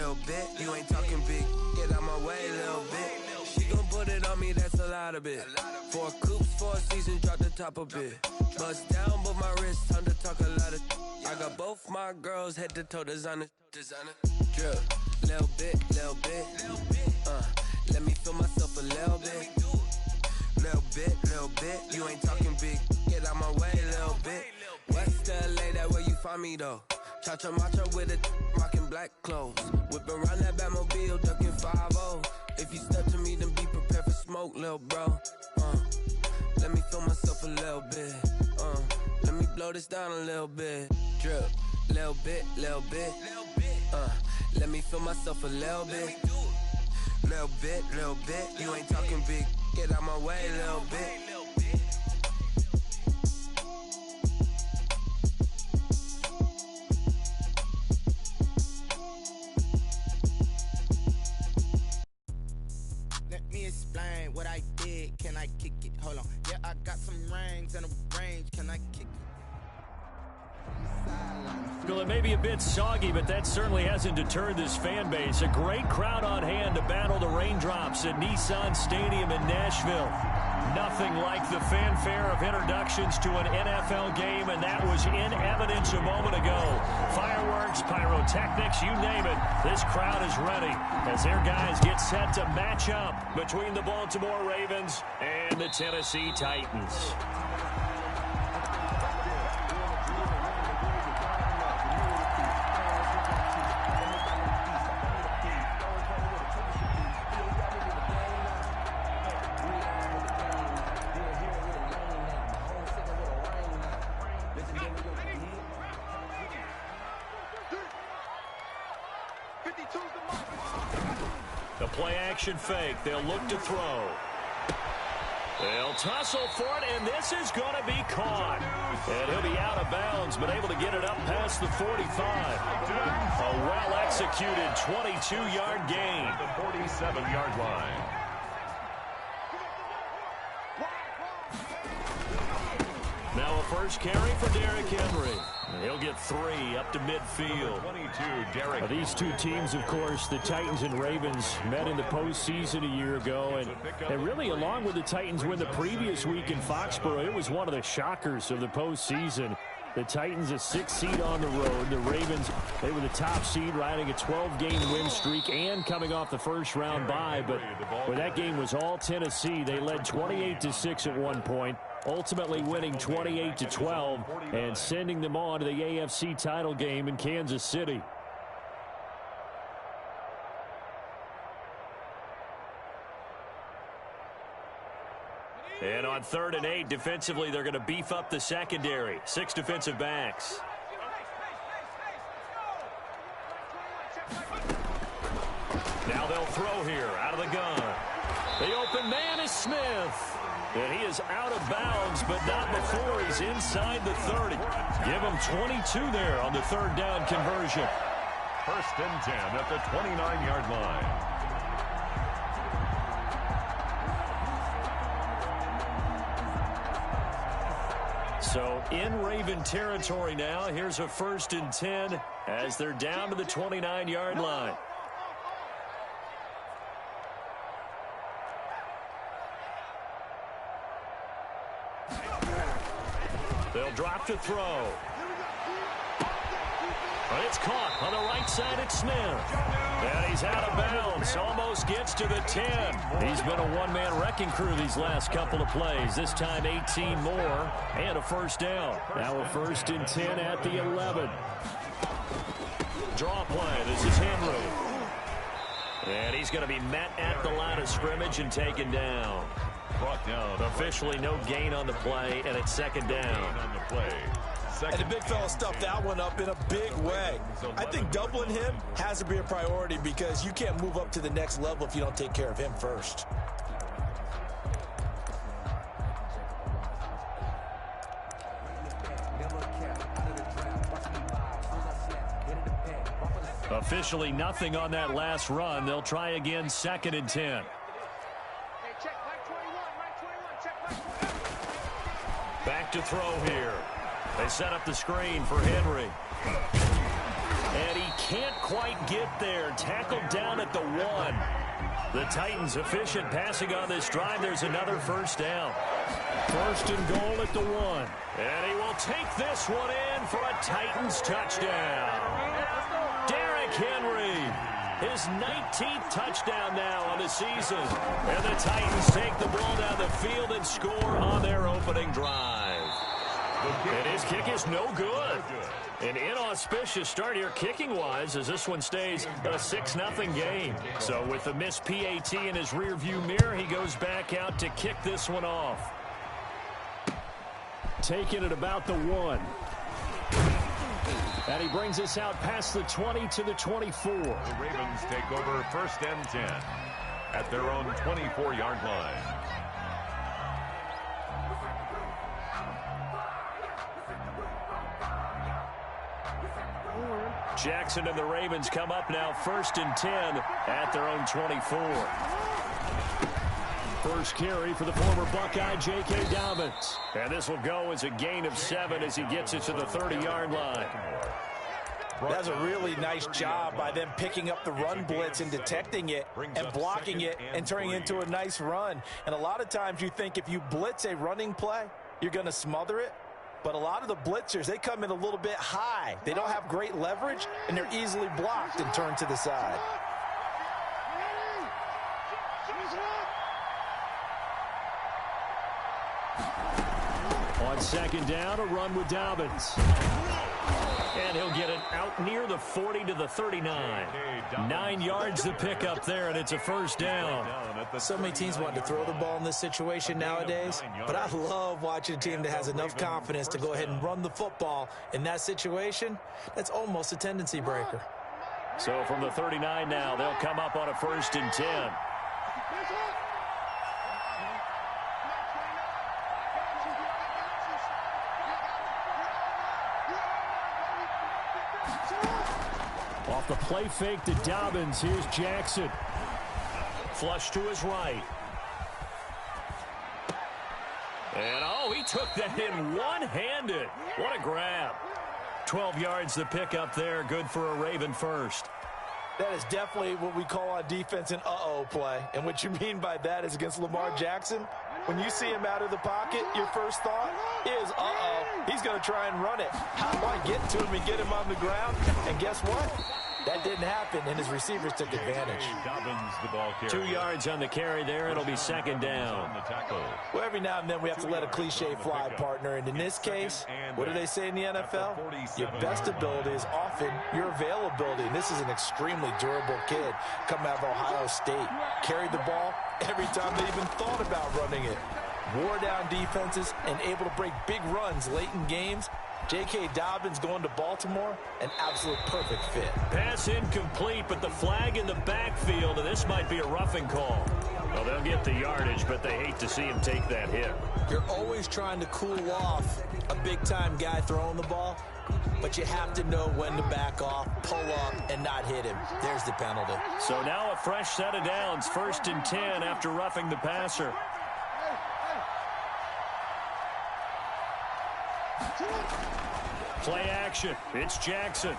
little bit. You ain't talking big, get out my way, little bit. She gon' put it on me, that's a lot of it. 4 coops, 4 seasons, drop the top a bit. Bust down, but my wrist, time to talk a lot of. I got both my girls head to toe designer. Drip, little bit, little bit. Let me feel myself a little bit. Little bit. You ain't talking big, get out my way, little bit. West LA, that where you find me though. Cha-cha macha with it, rocking black clothes. Whip around that Batmobile, ducking 5-0. If you step to me, then be prepared for smoke, little bro. Let me feel myself a little bit. Let me blow this down a little bit. Drip, little bit. Let me feel myself a little bit. Little bit. You ain't talking big, get out my way, little bit. Explain what I did. Can I kick it? Hold on. Yeah, I got some rings and a range. Can I kick it? Well, it may be a bit soggy, but that certainly hasn't deterred this fan base. A great crowd on hand to battle the raindrops at Nissan Stadium in Nashville. Nothing like the fanfare of introductions to an NFL game, and that was in evidence a moment ago. Fireworks, pyrotechnics, you name it. This crowd is ready as their guys get set to match up between the Baltimore Ravens and the Tennessee Titans. The play-action fake. They'll look to throw. They'll tussle for it, and this is going to be caught. And he'll be out of bounds, but able to get it up past the 45. A well-executed 22-yard gain. The 47-yard line. Now a first carry for Derrick Henry. And he'll get 3 up to midfield. 22, Derrick. These two teams, of course, the Titans and Ravens, met in the postseason a year ago. And really, along with the Titans win the previous week in Foxborough, it was one of the shockers of the postseason. The Titans, a 6th seed on the road. The Ravens, they were the top seed, riding a 12-game win streak and coming off the first-round bye. But where that game was all Tennessee, they led 28-6 at one point, ultimately winning 28-12 and sending them on to the AFC title game in Kansas City. And on 3rd and 8, defensively, they're going to beef up the secondary. 6 defensive backs. Now they'll throw here out of the gun. The open man is Smith. And he is out of bounds, but not before he's inside the 30. Give him 22 there on the 3rd down conversion. 1st and 10 at the 29-yard line. So in Raven territory now. Here's a 1st and 10 as they're down to the 29-yard line. They'll drop to throw. But it's caught on the right side at Smith. And he's out of bounds. Almost gets to the 10. He's been a one-man wrecking crew these last couple of plays. This time 18 more and a 1st down. Now a 1st and 10 at the 11. Draw play. This is Henry. And he's going to be met at the line of scrimmage and taken down. Brought down. Officially no gain on the play, and it's 2nd down. On the play. And the big fella stuffed that one up in a big way. I think doubling him has to be a priority because you can't move up to the next level if you don't take care of him first. Officially nothing on that last run. They'll try again, 2nd and 10. Back to throw here. They set up the screen for Henry. And he can't quite get there. Tackled down at the 1. The Titans efficient passing on this drive. There's another first down. First and goal at the 1. And he will take this one in for a Titans touchdown. Derrick Henry, his 19th touchdown now on the season. And the Titans take the ball down the field and score on their opening drive. And his kick is no good. An inauspicious start here kicking-wise as this one stays a 6-0 game. So with the missed PAT in his rearview mirror, he goes back out to kick this one off. Taking it about the 1. And he brings us out past the 20 to the 24. The Ravens take over first and 10 at their own 24-yard line. Jackson and the Ravens come up now first and 10 at their own 24. First carry for the former Buckeye, J.K. Dobbins. And this will go as a gain of 7 as he gets it to the 30-yard line. That's a really nice job by them picking up the run blitz and detecting it and blocking it and turning it into a nice run. And a lot of times you think if you blitz a running play, you're going to smother it. But a lot of the blitzers, they come in a little bit high. They don't have great leverage, and they're easily blocked and turned to the side. On second down, a run with Dobbins. And he'll get it out near the 40 to the 39. 9 yards to pick up there, and it's a first down. So many teams want to throw the ball in this situation nowadays, but I love watching a team that has enough confidence to go ahead and run the football. In that situation, that's almost a tendency breaker. So from the 39 now, they'll come up on a first and 10. Off the play fake to Dobbins. Here's Jackson. Flush to his right. And, oh, he took that in one-handed. What a grab. 12 yards to pick up there. Good for a Raven first. That is definitely what we call on defense an uh-oh play. And what you mean by that is against Lamar Jackson, when you see him out of the pocket, your first thought is, uh-oh, he's going to try and run it. How do I get to him and get him on the ground? And guess what? That didn't happen, and his receivers took advantage. Dobbins, the ball carrier. 2 yards on the carry there. It'll be second down. Well, every now and then we have to let a cliche fly, partner. And in this case, what do they say in the NFL? Your best ability is often your availability. And this is an extremely durable kid coming out of Ohio State. Carried the ball every time they even thought about running it. Wore down defenses and able to break big runs late in games. J.K. Dobbins going to Baltimore, an absolute perfect fit. Pass incomplete, but the flag in the backfield, and this might be a roughing call. Well, they'll get the yardage, but they hate to see him take that hit. You're always trying to cool off a big-time guy throwing the ball, but you have to know when to back off, pull up, and not hit him. There's the penalty. So now a fresh set of downs, first and 10 after roughing the passer. Play action. It's Jackson.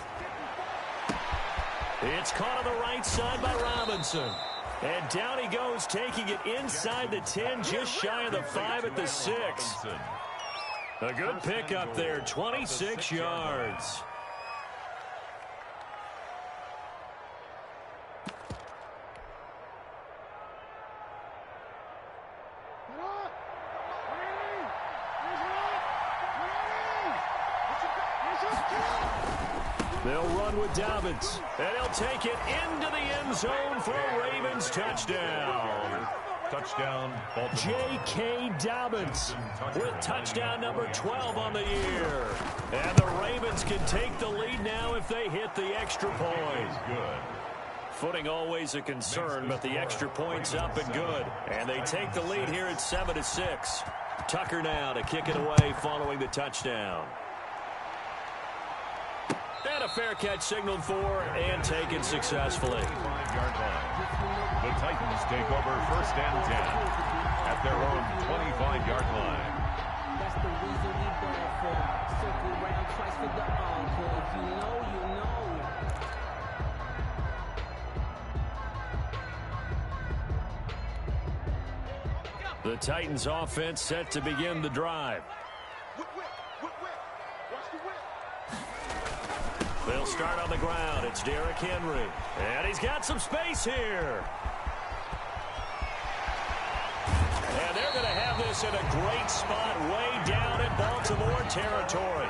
It's caught on the right side by Robinson. And down he goes, taking it inside the 10, just shy of the 5 at the 6. A good pickup there, 26 yards. They'll run with Dobbins, and he'll take it into the end zone for a Ravens touchdown. Touchdown, Baltimore. J.K. Dobbins with touchdown number 12 on the year. And the Ravens can take the lead now if they hit the extra point. Good. Footing always a concern, but the extra point's up and good. And they take the lead here at 7-6. Tucker now to kick it away following the touchdown. And a fair catch signaled for and taken successfully. 5-yard line. The Titans take over first and 10 at their own 25-yard line. That's the reason we ball for. Circle round twice for the encore. If you know, you know. The Titans offense set to begin the drive. They'll start on the ground. It's Derrick Henry. And he's got some space here. And they're going to have this in a great spot way down in Baltimore territory.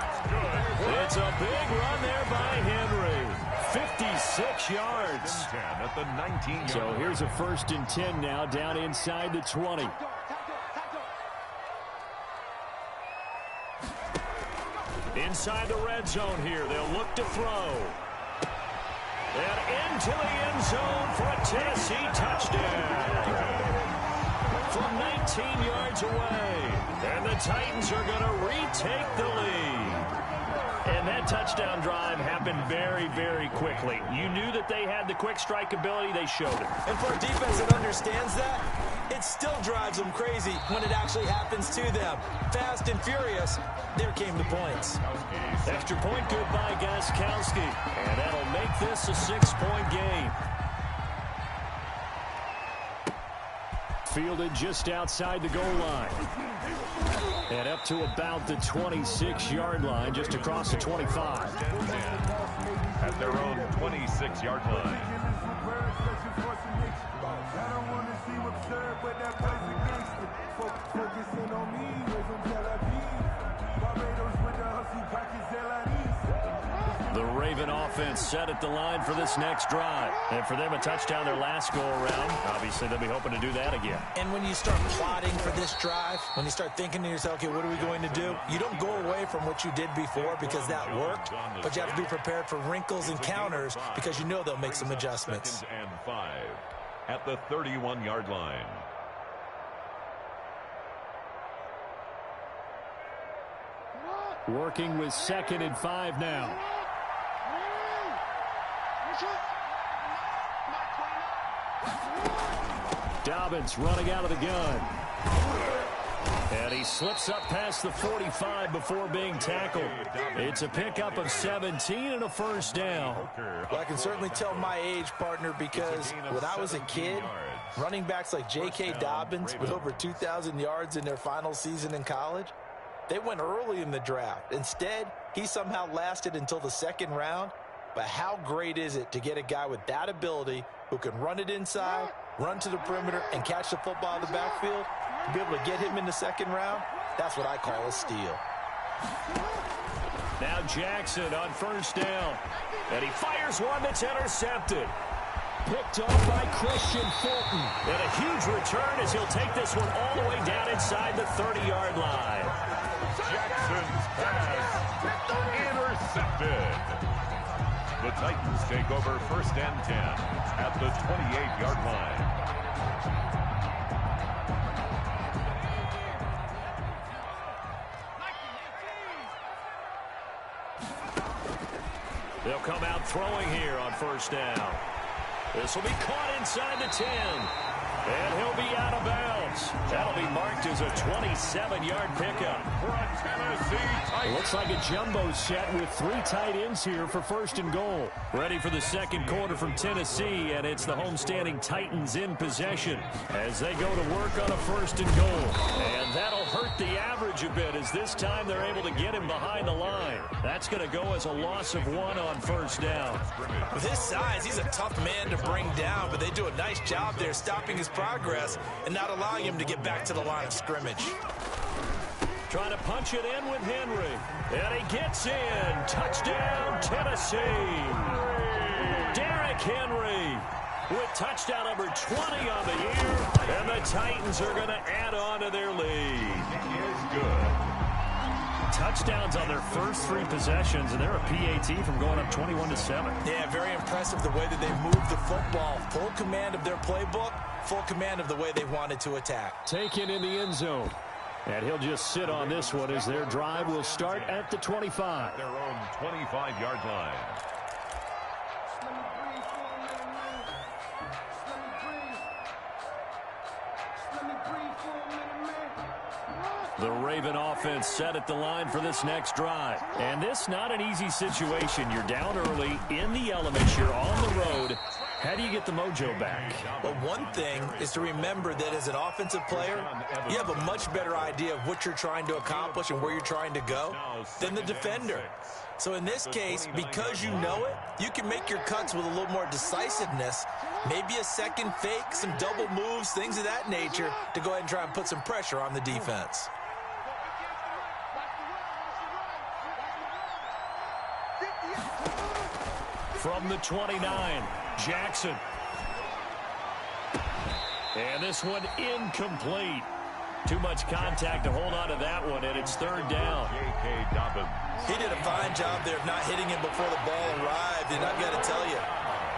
It's a big run there by Henry. 56 yards. At the 19-yard So here's a 1st and 10 now down inside the 20. Inside the red zone here. They'll look to throw. And into the end zone for a Tennessee touchdown. From 19 yards away. And the Titans are going to retake the lead. And that touchdown drive happened very, very quickly. You knew that they had the quick strike ability. They showed it. And for a defense that understands that, it still drives them crazy when it actually happens to them. Fast and furious, there came the points. Extra point good by Danccinngg. And that'll make this a 6-point game. Fielded just outside the goal line. And up to about the 26-yard line, just across the 25. At their own 26-yard line. The Raven offense set at the line for this next drive. And for them, a touchdown their last go-around. Obviously, they'll be hoping to do that again. And when you start plotting for this drive, when you start thinking to yourself, okay, what are we going to do? You don't go away from what you did before because that worked, but you have to be prepared for wrinkles and counters because you know they'll make some adjustments. 2nd and 5 at the 31-yard line. Working with 2nd and 5 now. Dobbins running out of the gun. And he slips up past the 45 before being tackled. It's a pickup of 17 and a 1st down. Well, I can certainly tell my age, partner, because when I was a kid, running backs like J.K. Dobbins with over 2,000 yards in their final season in college, they went early in the draft. Instead, he somehow lasted until the 2nd round. But how great is it to get a guy with that ability who can run it inside, run to the perimeter, and catch the football in the backfield? To be able to get him in the 2nd round, that's what I call a steal. Now Jackson on 1st down. And he fires one that's intercepted. Picked off by Christian Fulton. And a huge return as he'll take this one all the way down inside the 30-yard line. Jackson's pass intercepted. The Titans take over 1st and 10 at the 28-yard line. They'll come out throwing here on 1st down. This will be caught inside the 10. And he'll be out of bounds. That'll be marked as a 27-yard pickup. For a Tennessee Titans. Looks like a jumbo set with 3 tight ends here for 1st and goal. Ready for the 2nd quarter from Tennessee, and it's the homestanding Titans in possession as they go to work on a 1st and goal. And that'll hurt the average a bit as this time they're able to get him behind the line. That's going to go as a loss of 1 on 1st down. With his size, he's a tough man to bring down, but they do a nice job there stopping his progress and not allowing him to get back to the line of scrimmage. Trying to punch it in with Henry. And he gets in. Touchdown, Tennessee. Derrick Henry with touchdown number 20 on the year. And the Titans are going to add on to their lead. He is good. Touchdowns on their first 3 possessions, and they're a PAT from going up 21-7. Yeah, very impressive the way that they moved the football. Full command of their playbook, full command of the way they wanted to attack. Taken in the end zone. And he'll just sit on this one as their drive will start at the 25. Their own 25-yard line. The Raven offense set at the line for this next drive. And this not an easy situation. You're down early in the elements. You're on the road. How do you get the mojo back? Well, one thing is to remember that as an offensive player, you have a much better idea of what you're trying to accomplish and where you're trying to go than the defender. So in this case, because you know it, you can make your cuts with a little more decisiveness, maybe a second fake, some double moves, things of that nature, to go ahead and try and put some pressure on the defense. From the 29, Jackson. And this one incomplete. Too much contact to hold on to that one, and it's third down. He did a fine job there of not hitting him before the ball arrived, and I've got to tell you,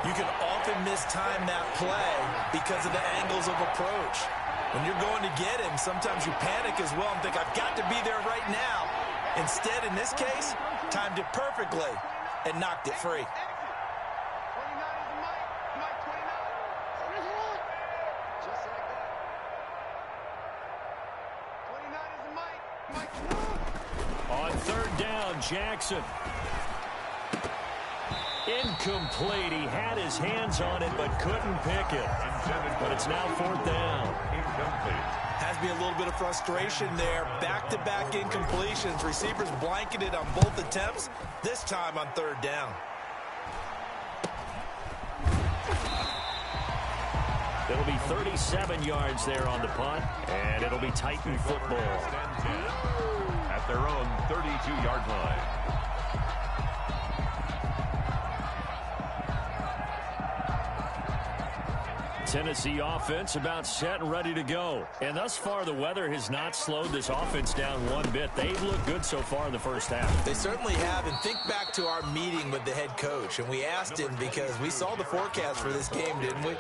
you can often mistime that play because of the angles of approach. When you're going to get him, sometimes you panic as well and think, I've got to be there right now. Instead, in this case, timed it perfectly and knocked it free. On third down, Jackson. Incomplete. He had his hands on it but couldn't pick it. But it's now fourth down. Has to be a little bit of frustration there. Back-to-back incompletions. Receivers blanketed on both attempts, this time on third down. It'll be 37 yards there on the punt, and it'll be Titan football. At their own 32-yard line. Tennessee offense about set and ready to go. And thus far, the weather has not slowed this offense down one bit. They've looked good so far in the first half. They certainly have, and think back to our meeting with the head coach, and we asked him because we saw the forecast for this game, didn't we?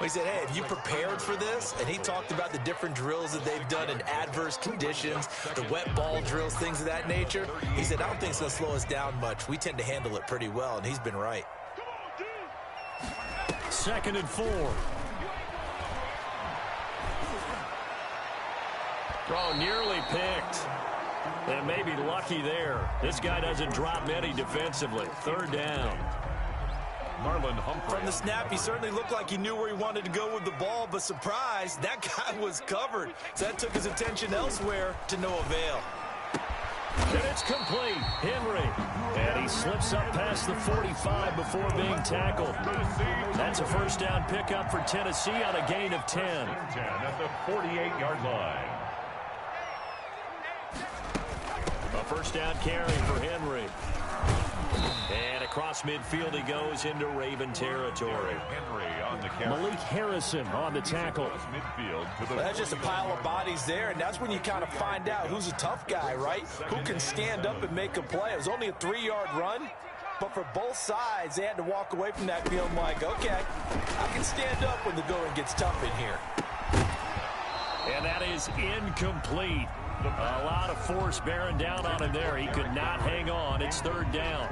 We said, hey, have you prepared for this? And he talked about the different drills that they've done in adverse conditions, the wet ball drills, things of that nature. He said, I don't think it's going to slow us down much. We tend to handle it pretty well, and he's been right. 2nd and 4. Oh, nearly picked. And maybe lucky there. This guy doesn't drop many defensively. Third down. Marlon Humphrey. From the snap, he certainly looked like he knew where he wanted to go with the ball, but surprise, that guy was covered. So that took his attention elsewhere to no avail. And it's complete. Henry. And he slips up past the 45 before being tackled. That's a first down pickup for Tennessee on a gain of 10. 10 at the 48-yard line. A first down carry for Henry. And across midfield he goes into Raven territory. Henry on the carry. Malik Harrison on the tackle. Well, that's just a pile of bodies there, and that's when you kind of find out who's a tough guy, right? Who can stand up and make a play. It was only a 3-yard run, but for both sides, they had to walk away from that feeling like, okay, I can stand up when the going gets tough in here. And that is incomplete. A lot of force bearing down on him there. He could not hang on. It's third down.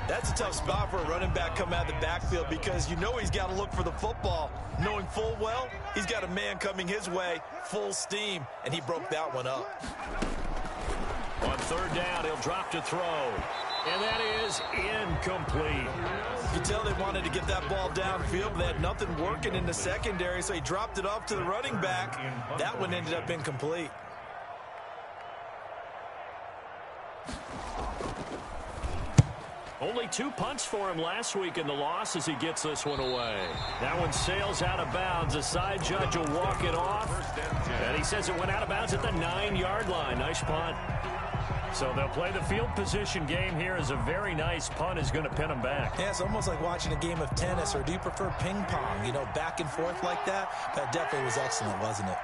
That's a tough spot for a running back coming out of the backfield because you know he's got to look for the football, knowing full well he's got a man coming his way, full steam, and he broke that one up. On third down, he'll drop to throw. And that is incomplete. You can tell they wanted to get that ball downfield, but they had nothing working in the secondary, so he dropped it off to the running back. That one ended up incomplete. Only 2 punts for him last week in the loss as he gets this one away. That one sails out of bounds. The side judge will walk it off. And he says it went out of bounds at the 9-yard line. Nice punt. So they'll play the field position game here as a very nice punt is going to pin them back. Yeah, it's almost like watching a game of tennis, or do you prefer ping pong? You know, back and forth like that? That definitely was excellent, wasn't it?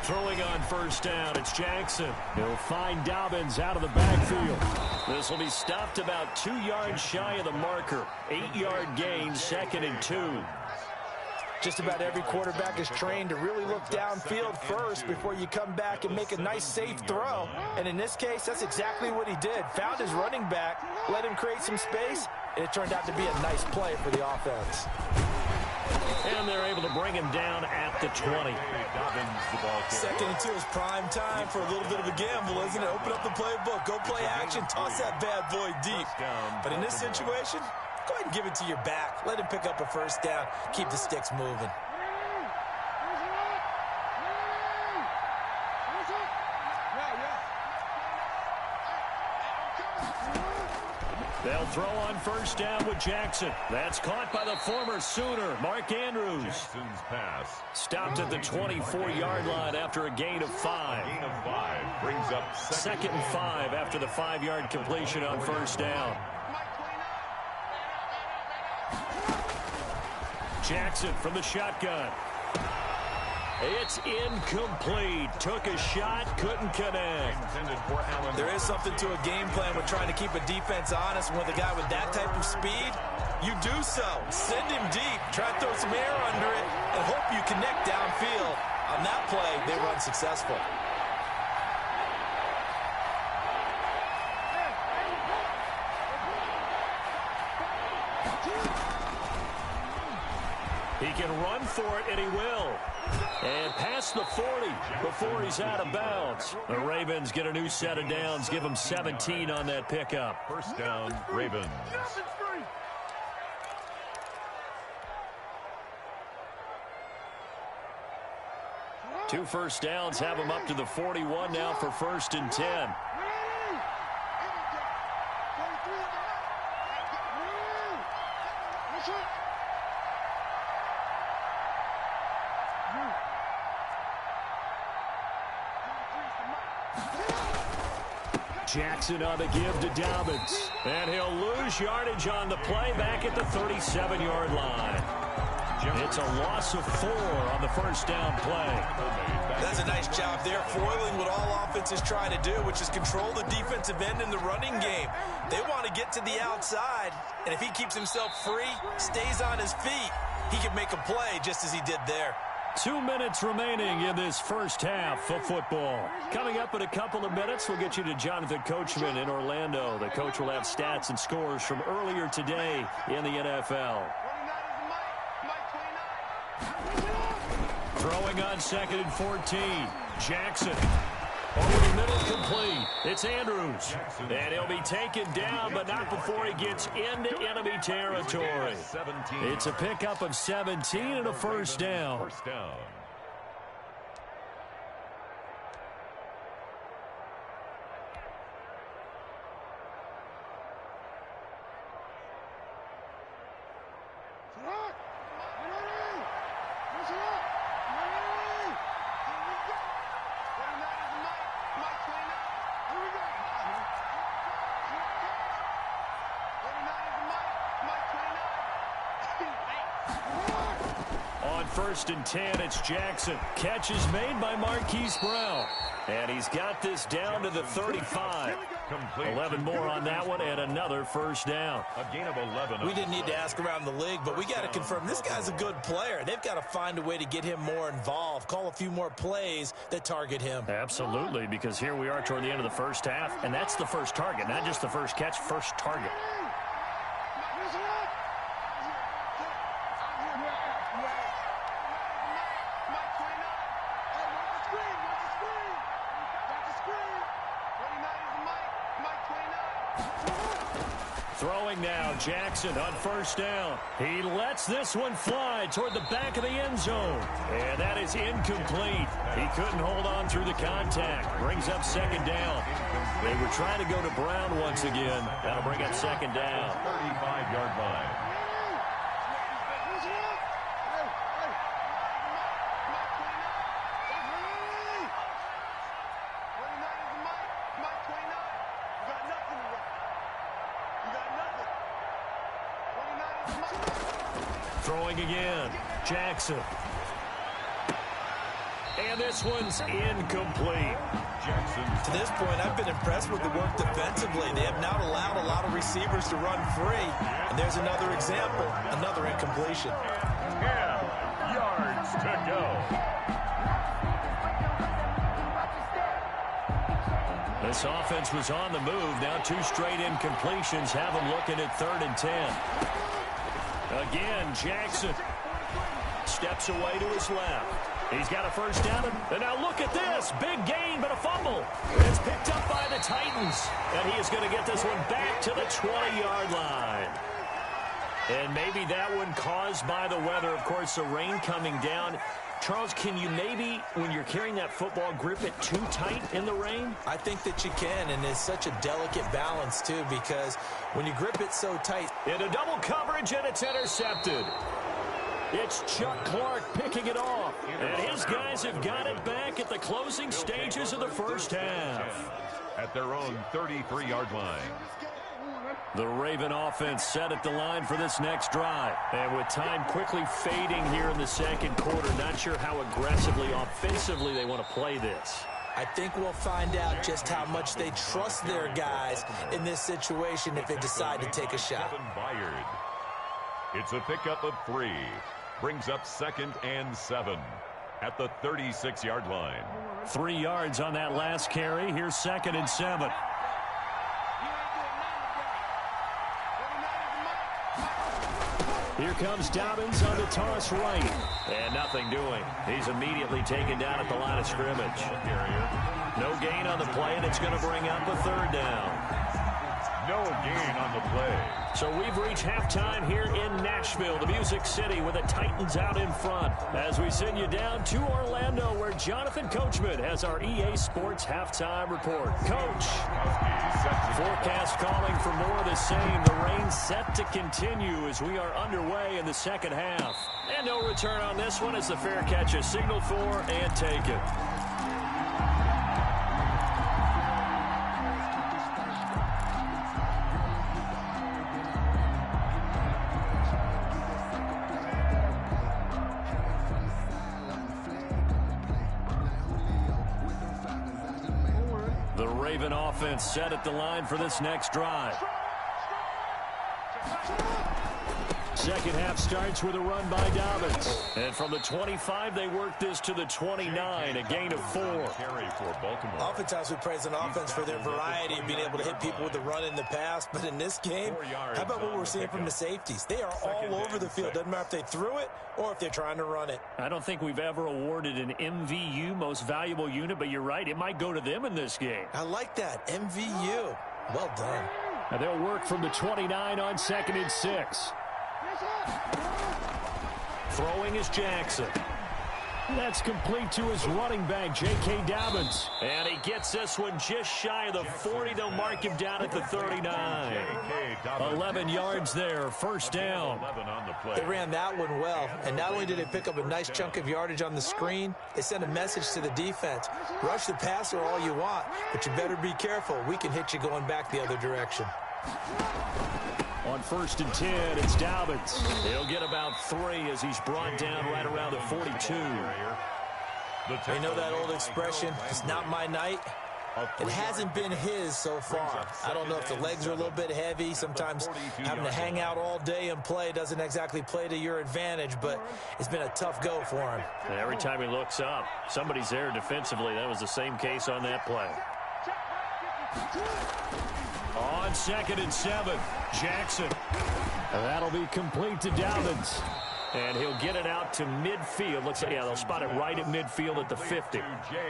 Throwing on first down, it's Jackson. He'll find Dobbins out of the backfield. This will be stopped about 2 yards shy of the marker. 8-yard gain, 2nd and 2. Just about every quarterback is trained to really look downfield first before you come back and make a nice, safe throw. And in this case, that's exactly what he did. Found his running back, let him create some space, and it turned out to be a nice play for the offense. And they're able to bring him down at the 20. Second and 2 is prime time for a little bit of a gamble, isn't it? Open up the playbook, go play action, toss that bad boy deep. But in this situation, go ahead and give it to your back. Let him pick up a first down. Keep the sticks moving. They'll throw on first down with Jackson. That's caught by the former Sooner, Mark Andrews. Jackson's pass. Stopped at the 24-yard line after a gain of 5. Gain of 5 brings up Second and 5 after the 5-yard completion on first down. Jackson from the shotgun. It's incomplete. Took a shot, couldn't connect. There is something to a game plan with trying to keep a defense honest. With a guy with that type of speed, you do so. Send him deep, try to throw some air under it, and hope you connect downfield. On that play, they run successful. He can run for it, and he will. And past the 40 before he's out of bounds. The Ravens get a new set of downs, give them 17 on that pickup. First down, Ravens. Two first downs have them up to the 41 now for first and 10. Jackson on the give to Dobbins. And he'll lose yardage on the play back at the 37-yard line. It's a loss of 4 on the first down play. That's a nice job there, foiling what all offenses try to do, which is control the defensive end in the running game. They want to get to the outside, and if he keeps himself free, stays on his feet, he can make a play just as he did there. 2 minutes remaining in this first half of football. Coming up in a couple of minutes, we'll get you to Jonathan Coachman in Orlando. The coach will have stats and scores from earlier today in the NFL. Throwing on second and 14. Jackson. Over the middle, complete. It's Andrews. And he'll be taken down, but not before he gets into enemy territory. It's a pickup of 17 and a first down. First down. First and 10, it's Jackson. Catch is made by Marquise Brown. And he's got this down to the 35. 11 more on that one, and another first down. A gain of 11. We didn't need to ask around the league, but we got to confirm this guy's a good player. They've got to find a way to get him more involved, call a few more plays that target him. Absolutely, because here we are toward the end of the first half, and that's the first target, not just the first catch, first target. Throwing now, Jackson on first down. He lets this one fly toward the back of the end zone. And that is incomplete. He couldn't hold on through the contact. Brings up second down. They were trying to go to Brown once again. That'll bring up second down. 35-yard line. Throwing again, Jackson. And this one's incomplete. Jackson. To this point, I've been impressed with the work defensively. They have not allowed a lot of receivers to run free. And there's another example, another incompletion. And yards to go. This offense was on the move. Now 2 straight incompletions have them looking at 3rd and 10. Again, Jackson. steps away to his left. He's got a first down, and now look at this. Big gain, but a fumble. It's picked up by the Titans, and he is going to get this one back to the 20-yard line. And maybe that one caused by the weather. Of course, the rain coming down. Charles, can you maybe, when you're carrying that football, grip it too tight in the rain? I think that you can, and it's such a delicate balance, too, because when you grip it so tight. Into double coverage, and it's intercepted. It's Chuck Clark picking it off, and his guys have got it back at the closing stages of the first half. At their own 33-yard line. The Raven offense set at the line for this next drive. And with time quickly fading here in the second quarter, not sure how aggressively, offensively they want to play this. I think we'll find out just how much they trust their guys in this situation if they decide to take a shot. It's a pickup of 3. Brings up 2nd and 7 at the 36-yard line. 3 yards on that last carry. Here's 2nd and 7. Here comes Dobbins on the toss right. And nothing doing. He's immediately taken down at the line of scrimmage. No gain on the play, and it's going to bring up a 3rd down. No gain on the play. So we've reached halftime here in Nashville, the Music City, with the Titans out in front. As we send you down to Orlando, where Jonathan Coachman has our EA Sports halftime report. Coach, forecast calling for more of the same. The rain set to continue as we are underway in the second half. And no return on this one as the fair catch is signaled for and taken. Raven offense set at the line for this next drive. Second half starts with a run by Dobbins. And from the 25, they work this to the 29, a gain of 4. Oftentimes we praise an offense for their variety of being able to hit people with the run in the past. But in this game, how about what we're seeing from the safeties? They are all over the field. Doesn't matter if they threw it or if they're trying to run it. I don't think we've ever awarded an MVU, most valuable unit, but you're right. It might go to them in this game. I like that. MVU. Well done. Now they'll work from the 29 on 2nd and 6. Throwing is Jackson. That's complete to his running back, J.K. Dobbins. And he gets this one just shy of the 40. They'll mark him down at the 39. 11 yards there, first down. They ran that one well. And not only did they pick up a nice chunk of yardage on the screen, they sent a message to the defense. Rush the passer all you want, but you better be careful. We can hit you going back the other direction. On 1st and 10, it's Dobbins. He'll get about 3 as he's brought down right around the 42. You know that old expression, it's not my night? It hasn't been his so far. I don't know if the legs are a little bit heavy. Sometimes having to hang out all day and play doesn't exactly play to your advantage, but it's been a tough go for him. And every time he looks up, somebody's there defensively. That was the same case on that play. On 2nd and 7, Jackson. That'll be complete to Dobbins. And he'll get it out to midfield. Looks like, yeah, they'll spot it right at midfield at the 50.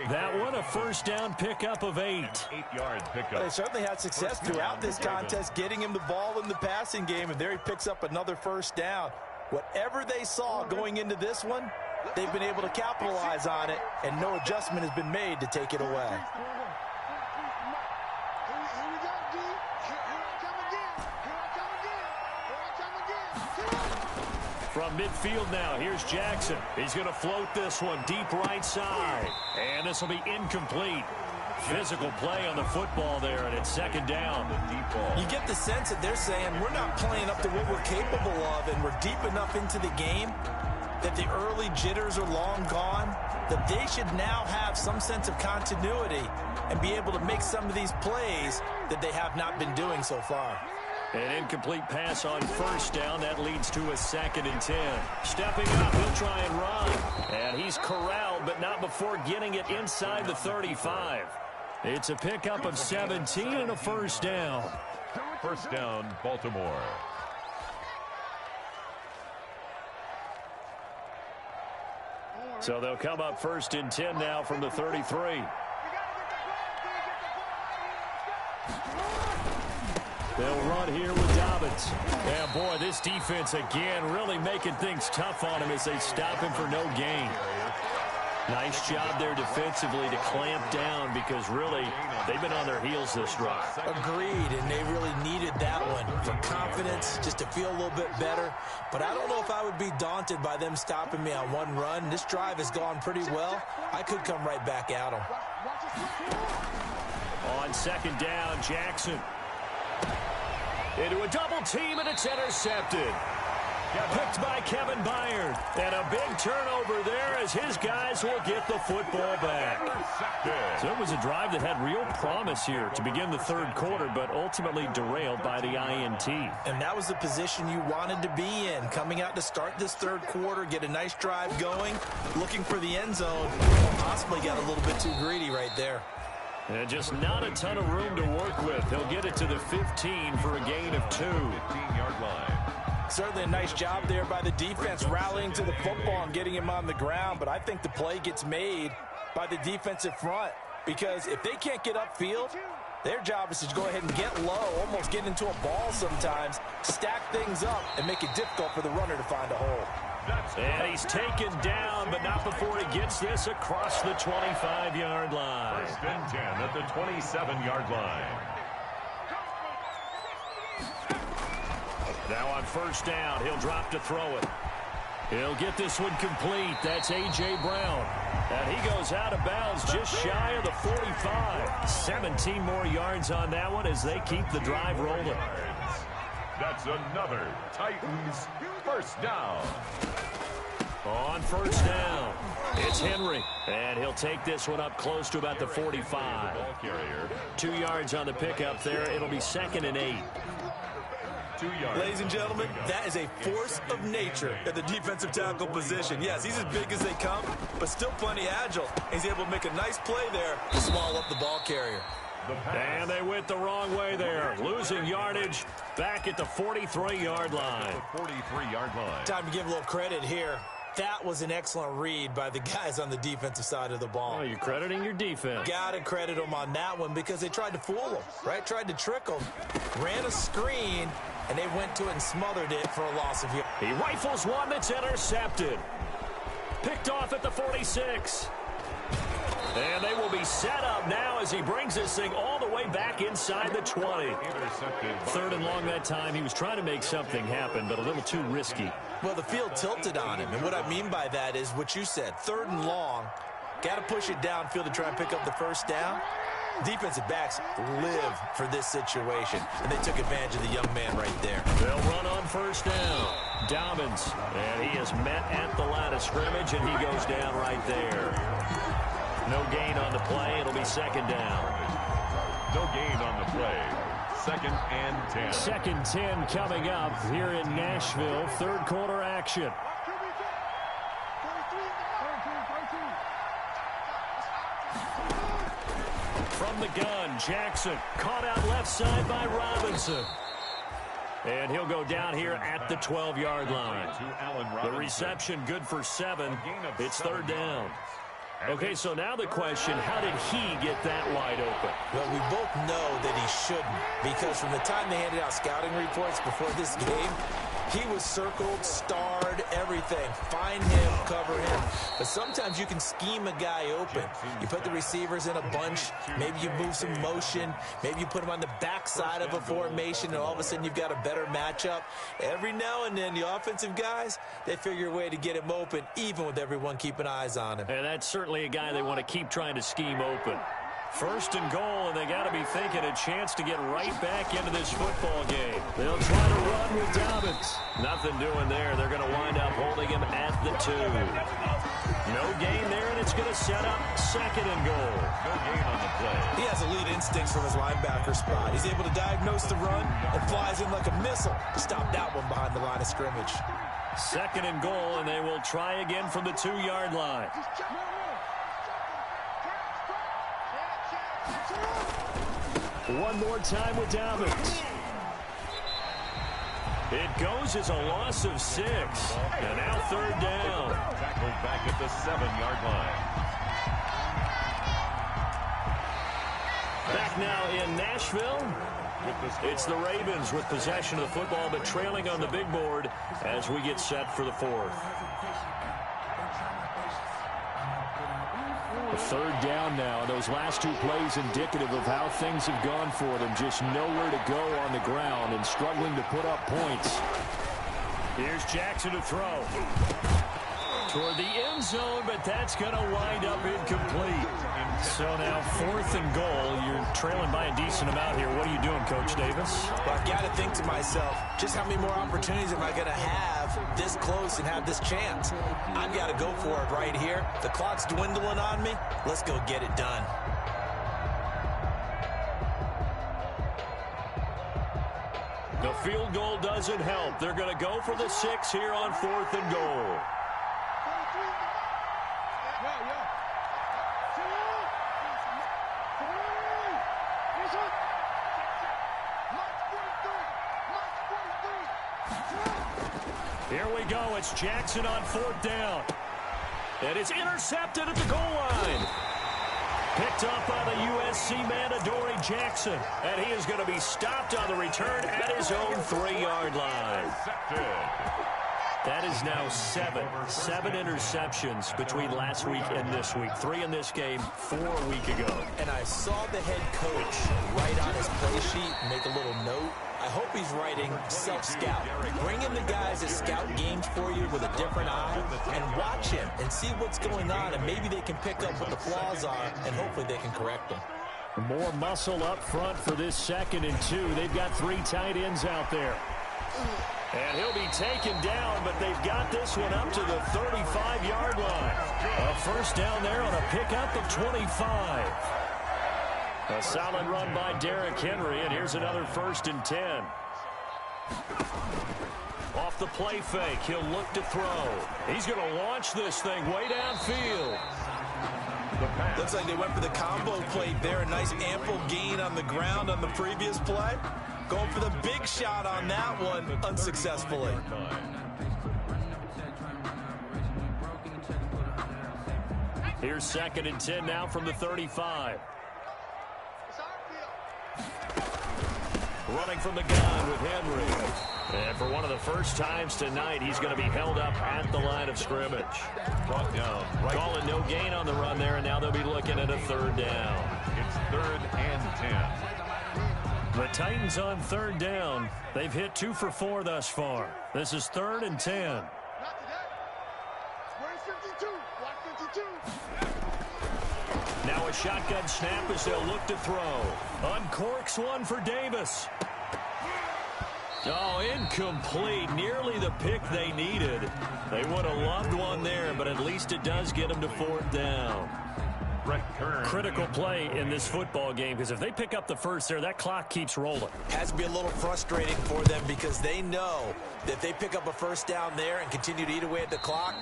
That one, a first down pickup of 8. 8-yard pickup. They certainly had success throughout this contest, getting him the ball in the passing game, and there he picks up another first down. Whatever they saw going into this one, they've been able to capitalize on it, and no adjustment has been made to take it away. From midfield now, here's Jackson. He's going to float this one deep right side. And this will be incomplete. Physical play on the football there, and it's 2nd down. You get the sense that they're saying we're not playing up to what we're capable of, and we're deep enough into the game that the early jitters are long gone, that they should now have some sense of continuity and be able to make some of these plays that they have not been doing so far. An incomplete pass on 1st down. That leads to a 2nd and 10. Stepping up, he'll try and run. And he's corralled, but not before getting it inside the 35. It's a pickup of 17 and a first down. First down, Baltimore. So they'll come up 1st and 10 now from the 33. They'll run here with Dobbins. And, boy, this defense, again, really making things tough on him as they stop him for no gain. Nice job there defensively to clamp down because, really, they've been on their heels this drive. Agreed, and they really needed that one for confidence, just to feel a little bit better. But I don't know if I would be daunted by them stopping me on one run. This drive has gone pretty well. I could come right back at them. On 2nd down, Jackson. Into a double team, and it's intercepted. Picked by Kevin Byard. And a big turnover there as his guys will get the football back. So it was a drive that had real promise here to begin the 3rd quarter, but ultimately derailed by the INT. And that was the position you wanted to be in. Coming out to start this 3rd quarter, get a nice drive going, looking for the end zone. Possibly got a little bit too greedy right there. And just not a ton of room to work with. He'll get it to the 15 for a gain of 2. 15-yard line. Certainly a nice job there by the defense rallying to the football and getting him on the ground. But I think the play gets made by the defensive front because if they can't get upfield, their job is to go ahead and get low, almost get into a ball sometimes, stack things up, and make it difficult for the runner to find a hole. And he's taken down, but not before he gets this across the 25-yard line. 1st and 10 at the 27-yard line. Now on 1st down, he'll drop to throw it. He'll get this one complete. That's A.J. Brown. And he goes out of bounds just shy of the 45. 17 more yards on that one as they keep the drive rolling. That's another Titans 1st down. On 1st down, it's Henry. And he'll take this one up close to about the 45. 2 yards on the pickup there. It'll be 2nd and 8. 2 yards. Ladies and gentlemen, that is a force of nature at the defensive tackle position. Yes, he's as big as they come, but still plenty agile. He's able to make a nice play there to swallow up the ball carrier. And they went the wrong way there. Losing yardage back at the 43-yard line. 43-yard line. Time to give a little credit here. That was an excellent read by the guys on the defensive side of the ball. Oh, you're crediting your defense. Got to credit them on that one because they tried to fool them, right? Tried to trick them. Ran a screen, and they went to it and smothered it for a loss of yards. He rifles one that's intercepted. Picked off at the 46. And they will be set up now as he brings this thing all the way back inside the 20. 3rd and long that time. He was trying to make something happen, but a little too risky. Well, the field tilted on him, and what I mean by that is what you said. 3rd and long, got to push it downfield to try and pick up the 1st down. Defensive backs live for this situation, and they took advantage of the young man right there. They'll run on 1st down. Dobbins, and he is met at the line of scrimmage, and he goes down right there. No gain on the play. It'll be 2nd down. No gain on the play. 2nd and 10. 2nd 10 coming up here in Nashville. 3rd quarter action. From the gun, Jackson caught out left side by Robinson. And he'll go down here at the 12-yard line. The reception good for 7. It's 3rd down. Okay, so now the question, how did he get that wide open? Well, we both know that he shouldn't, because from the time they handed out scouting reports before this game, he was circled, starred, everything. Find him, cover him. But sometimes you can scheme a guy open. You put the receivers in a bunch. Maybe you move some motion. Maybe you put them on the backside of a formation, and all of a sudden you've got a better matchup. Every now and then, the offensive guys, they figure a way to get him open, even with everyone keeping eyes on him. And that's certainly a guy they want to keep trying to scheme open. 1st and goal, and they got to be thinking a chance to get right back into this football game. They'll try to run with Dobbins. Nothing doing there. They're going to wind up holding him at the 2. No gain there, and it's going to set up 2nd and goal. No gain on the play. He has elite instincts from his linebacker spot. He's able to diagnose the run and flies in like a missile to stop that one behind the line of scrimmage. 2nd and goal, and they will try again from the 2-yard line. One more time with Dobbins. It goes as a loss of 6. And now third down. Tackled back at the 7-yard line. Back now in Nashville. It's the Ravens with possession of the football, but trailing on the big board as we get set for the 4th. Third down now. Those last 2 plays indicative of how things have gone for them. Just nowhere to go on the ground and struggling to put up points. Here's Jackson to throw. Toward the end zone, but that's going to wind up incomplete. So now 4th and goal. You're trailing by a decent amount here. What are you doing, Coach Davis? Well, I've got to think to myself, just how many more opportunities am I going to have this close and have this chance? I've got to go for it right here. The clock's dwindling on me. Let's go get it done. The field goal doesn't help. They're going to go for the 6 here on 4th and goal. Here we go. It's Jackson on 4th down. And it's intercepted at the goal line. Picked up by the USC man, Adoree Jackson. And he is going to be stopped on the return at his own 3-yard line. That is now 7 interceptions between last week and this week. 3 in this game, 4 a week ago. And I saw the head coach write on his play sheet, make a little note. I hope he's writing self-scout. Bring in the guys that scout games for you with a different eye and watch him and see what's going on, and maybe they can pick up what the flaws are, and hopefully they can correct them. More muscle up front for this 2nd and 2. They've got 3 tight ends out there. And he'll be taken down, but they've got this one up to the 35-yard line. A first down there on a pickup of 25. A solid run by Derrick Henry, and here's another 1st and 10. Off the play fake, he'll look to throw. He's going to launch this thing way downfield. Looks like they went for the combo plate there. A nice ample gain on the ground on the previous play. Going for the big shot on that one unsuccessfully. Here's 2nd and 10 now from the 35. Running from the gun with Henry. And for one of the first times tonight, he's going to be held up at the line of scrimmage. Brought down. Calling no gain on the run there, and now they'll be looking at a 3rd down. It's 3rd and 10. The Titans on 3rd down. They've hit 2 for 4 thus far. This is 3rd and 10. Now a shotgun snap as they'll look to throw. Uncorks one for Davis. Oh, incomplete. Nearly the pick they needed. They would have loved one there, but at least it does get them to 4th down. Critical play in this football game, because if they pick up the first there, that clock keeps rolling. Has to be a little frustrating for them because they know that if they pick up a first down there and continue to eat away at the clock,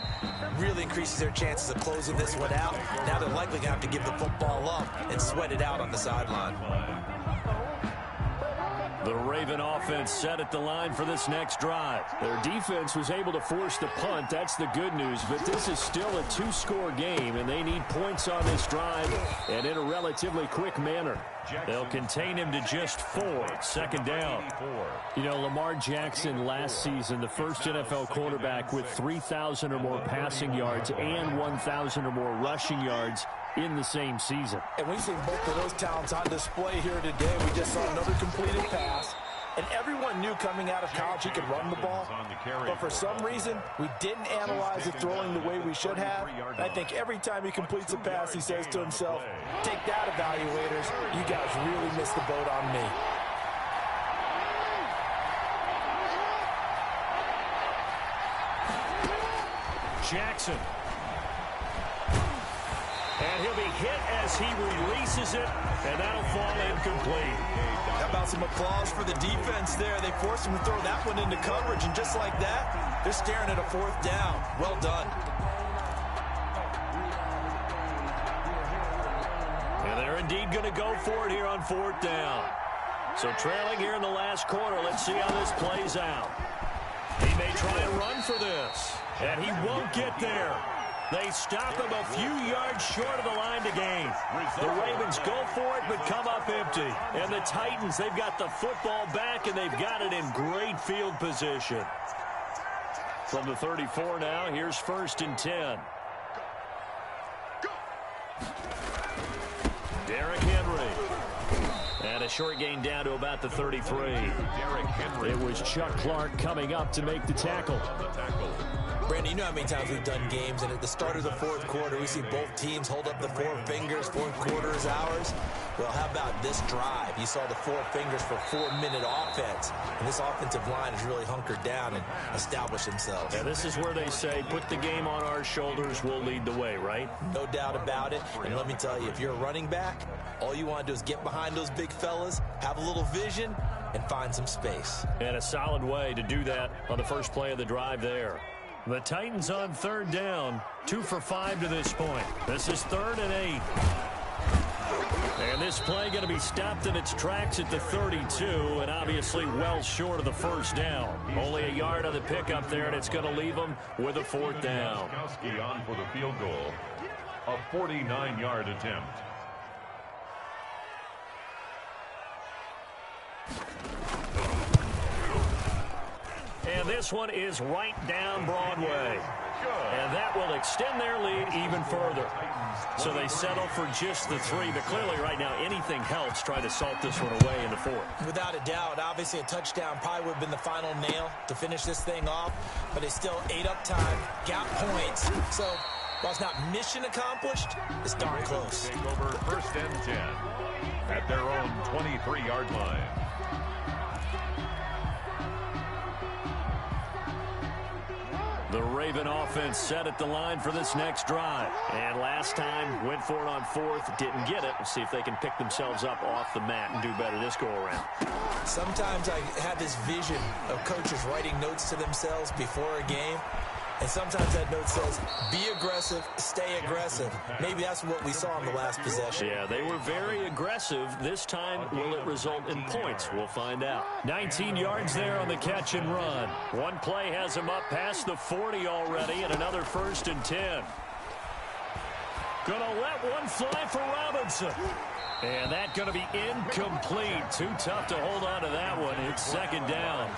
really increases their chances of closing this one out. Now they're likely going to have to give the football up and sweat it out on the sideline. The Raven offense set at the line for this next drive. Their defense was able to force the punt. That's the good news. But this is still a 2-score game, and they need points on this drive and in a relatively quick manner. They'll contain him to just 4. 2nd down. You know, Lamar Jackson last season, the first NFL quarterback with 3,000 or more passing yards and 1,000 or more rushing yards in the same season. And we've seen both of those talents on display here today. We just saw another completed pass. And everyone knew coming out of college he could run the ball. But for some reason, we didn't analyze it throwing the way we should have. I think every time he completes a pass, he says to himself, take that, evaluators. You guys really missed the boat on me. Jackson. And he'll be hit as he releases it, and that'll fall incomplete. How about some applause for the defense there? They forced him to throw that one into coverage, and just like that, they're staring at a 4th down. Well done. And they're indeed going to go for it here on 4th down. So trailing here in the last quarter. Let's see how this plays out. He may try and run for this, and he won't get there. They stop him a few yards short of the line to gain. The Ravens go for it, but come up empty. And the Titans, they've got the football back, and they've got it in great field position. From the 34 now, here's 1st and 10. Derrick Henry. And a short gain down to about the 33. It was Chuck Clark coming up to make the tackle. Brandon, you know how many times we've done games, and at the start of the 4th quarter, we see both teams hold up the 4 fingers, 4th quarter is ours. Well, how about this drive? You saw the 4 fingers for 4-minute offense, and this offensive line has really hunkered down and established themselves. Yeah, this is where they say, put the game on our shoulders, we'll lead the way, right? No doubt about it, and let me tell you, if you're a running back, all you want to do is get behind those big fellas, have a little vision, and find some space. And a solid way to do that on the first play of the drive there. The Titans on 3rd down, 2 for 5 to this point. This is 3rd and 8. And this play going to be stopped in its tracks at the 32, and obviously well short of the 1st down. Only a yard on the pickup there, and it's going to leave them with a 4th down. On for the field goal, a 49-yard attempt. And this one is right down Broadway. And that will extend their lead even further. So they settle for just the 3. But clearly right now anything helps try to salt this one away in the 4th. Without a doubt, obviously a touchdown probably would have been the final nail to finish this thing off. But they still ate up time, got points. So while it's not mission accomplished, it's darn close. Take over 1st and 10 at their own 23-yard line. The Raven offense set at the line for this next drive. And last time, went for it on 4th, didn't get it. We'll see if they can pick themselves up off the mat and do better this go-around. Sometimes I have this vision of coaches writing notes to themselves before a game. And sometimes that note says, be aggressive, stay aggressive. Maybe that's what we saw in the last possession. Yeah, they were very aggressive. This time, will it result in points? We'll find out. 19 yards there on the catch and run. One play has him up past the 40 already, and another 1st and 10. Gonna let one fly for Robinson. And that going to be incomplete. Too tough to hold on to that one. It's 2nd down.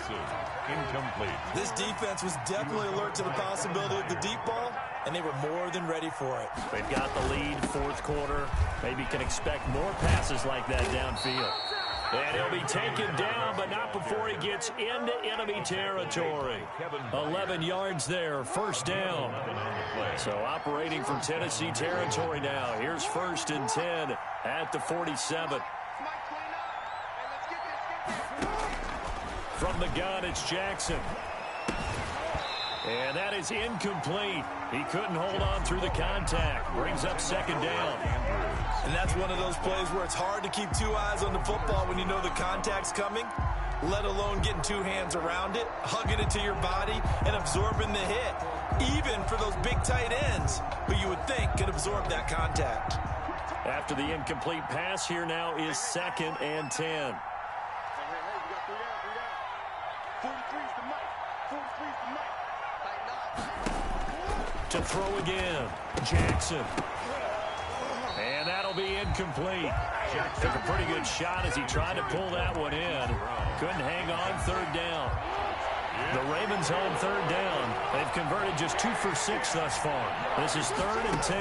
Incomplete. This defense was definitely alert to the possibility of the deep ball, and they were more than ready for it. They've got the lead, 4th quarter. Maybe can expect more passes like that downfield. And he'll be taken down, but not before he gets into enemy territory. 11 yards there, 1st down. So operating from Tennessee territory now. Here's 1st and 10 at the 47. From the gun, it's Jackson. And that is incomplete. He couldn't hold on through the contact. Brings up 2nd down. And that's one of those plays where it's hard to keep 2 eyes on the football when you know the contact's coming, let alone getting 2 hands around it, hugging it to your body, and absorbing the hit, even for those big tight ends who you would think could absorb that contact. After the incomplete pass, here now is 2nd and 10. To throw again, Jackson. And that'll be incomplete. Took a pretty good shot as he tried to pull that one in. Couldn't hang on 3rd down. The Ravens on 3rd down. They've converted just 2 for 6 thus far. This is 3rd and 10.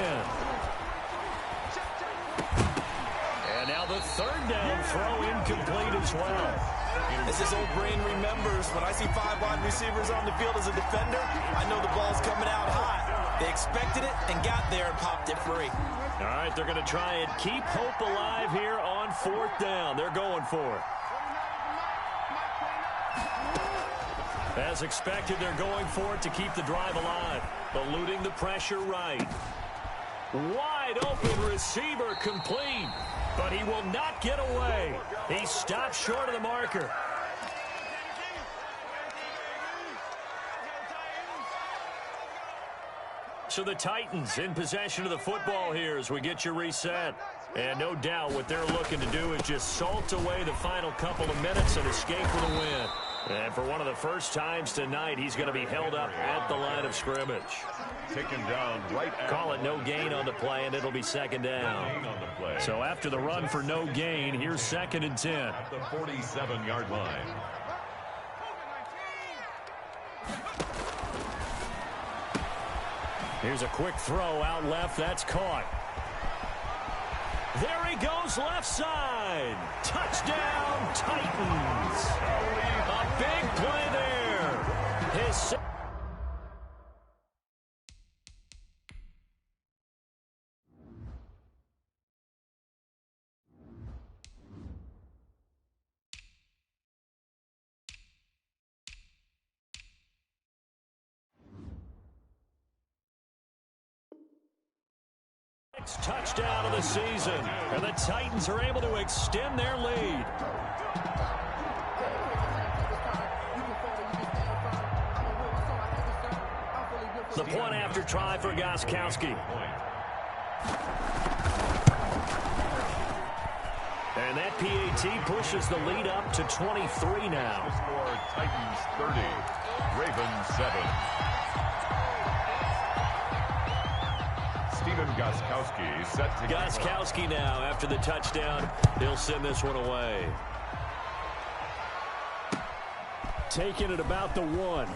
And now the 3rd down throw incomplete as well. As his old brain remembers, when I see 5 wide receivers on the field as a defender, I know the ball's coming out hot. They expected it and got there and popped it free. All right, they're going to try and keep hope alive here on 4th down. They're going for it. As expected, they're going for it to keep the drive alive. Eluding the pressure right. Wide open receiver complete. But he will not get away. He stopped short of the marker. So the Titans in possession of the football here as we get you reset. And no doubt what they're looking to do is just salt away the final couple of minutes and escape with a win. And for one of the first times tonight, he's going to be held up at the line of scrimmage. Taken down right at Call it no gain on the play, and it'll be second down. So after the run for no gain, here's 2nd and 10. At the 47-yard line. Here's a quick throw out left. That's caught. There he goes left side. Touchdown, Titans. A big play there. His touchdown of the season, and the Titans are able to extend their lead. The point after try for Gostkowski. And that PAT pushes the lead up to 23 now. Score Titans 30, Ravens 7. Gostkowski set to Gostkowski now after the touchdown. He'll send this one away. Taking it about the 1.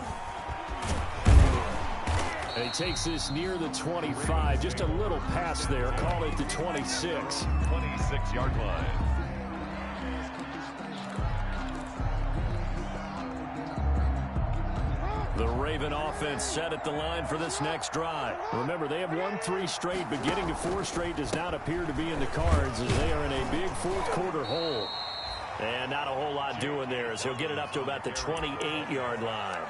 And he takes this near the 25. Just a little pass there. Call it the 26. 26-yard line. The Raven offense set at the line for this next drive. Remember, they have won 3 straight, but getting to 4 straight does not appear to be in the cards as they are in a big fourth-quarter hole. And not a whole lot doing there as he'll get it up to about the 28-yard line.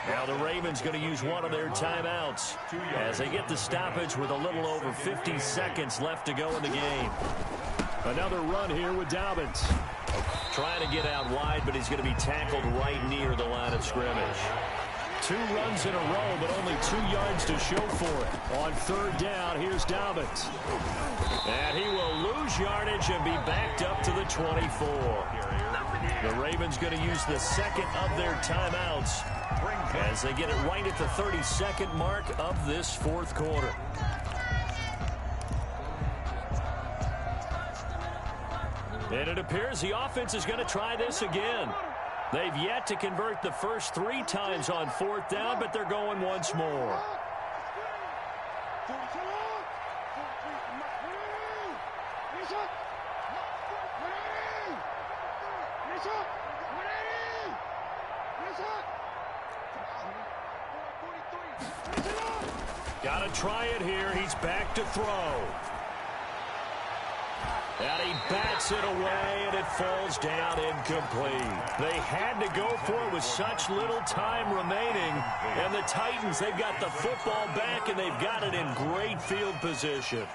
Now the Ravens going to use one of their timeouts as they get the stoppage with a little over 50 seconds left to go in the game. Another run here with Dobbins. Trying to get out wide, but he's going to be tackled right near the line of scrimmage. 2 runs in a row, but only 2 yards to show for it. On 3rd down, here's Dobbins. And he will lose yardage and be backed up to the 24. The Ravens going to use the second of their timeouts as they get it right at the 32nd mark of this 4th quarter. And it appears the offense is going to try this again. They've yet to convert the first 3 times on 4th down, but they're going once more. Got to try it here. He's back to throw. And he bats it away, and it falls down incomplete. They had to go for it with such little time remaining. And the Titans, they've got the football back, and they've got it in great field position.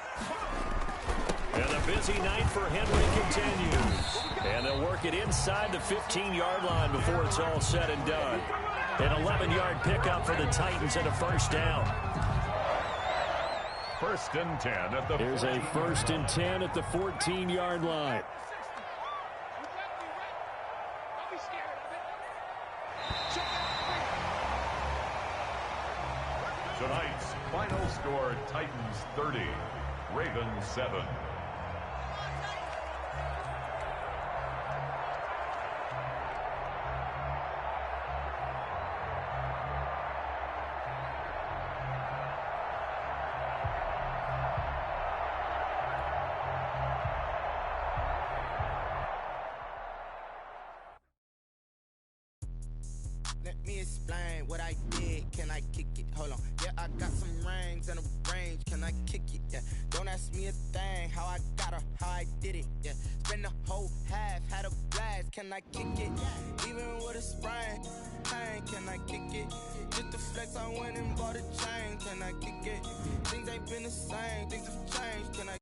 And the busy night for Henry continues. And they'll work it inside the 15-yard line before it's all said and done. An 11-yard pickup for the Titans and a 1st down. 1st and 10 at the. Here's a 1st and 10 at the 14-yard line. Tonight's final score: Titans 30, Ravens 7. Let me explain what I did. Can I kick it? Hold on. Yeah, I got some rings and a range. Can I kick it? Yeah. Don't ask me a thing. How I got her, how I did it. Yeah. Spend the whole half, had a blast. Can I kick it? Even with a sprain, pain. Can I kick it? Just the flex, I went and bought a chain. Can I kick it? Things ain't been the same. Things have changed. Can I